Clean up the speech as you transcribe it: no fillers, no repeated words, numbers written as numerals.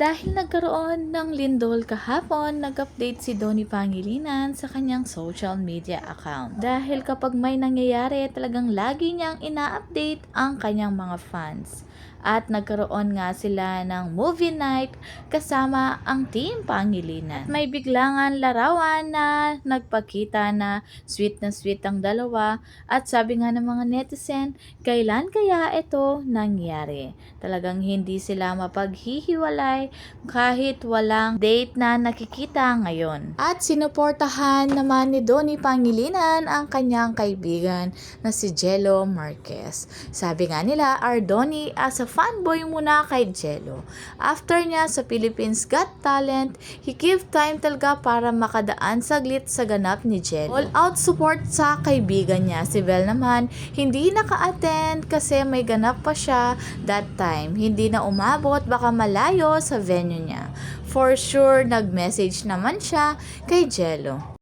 Dahil nagkaroon ng lindol kahapon, nag-update si Donnie Pangilinan sa kanyang social media account. Dahil kapag may nangyayari, talagang lagi niyang ina-update ang kanyang mga fans. At nagkaroon nga sila ng movie night kasama ang Team Pangilinan. At may biglangan larawan na nagpakita na sweet ang dalawa at sabi nga ng mga netizen, kailan kaya ito nangyari? Talagang hindi sila mapaghihiwalay kahit walang date na nakikita ngayon. At sinuportahan naman ni Donnie Pangilinan ang kanyang kaibigan na si Jello Marquez. Sabi nga nila, Donnie as a fanboy muna kay Jello. After niya sa Philippines Got Talent, he give time talaga para makadaan saglit sa ganap ni Jello. All out support sa kaibigan niya. Si Belle naman, hindi naka-attend kasi may ganap pa siya that time. Hindi na umabot, baka malayo sa venue niya. For sure, nag-message naman siya kay Jello.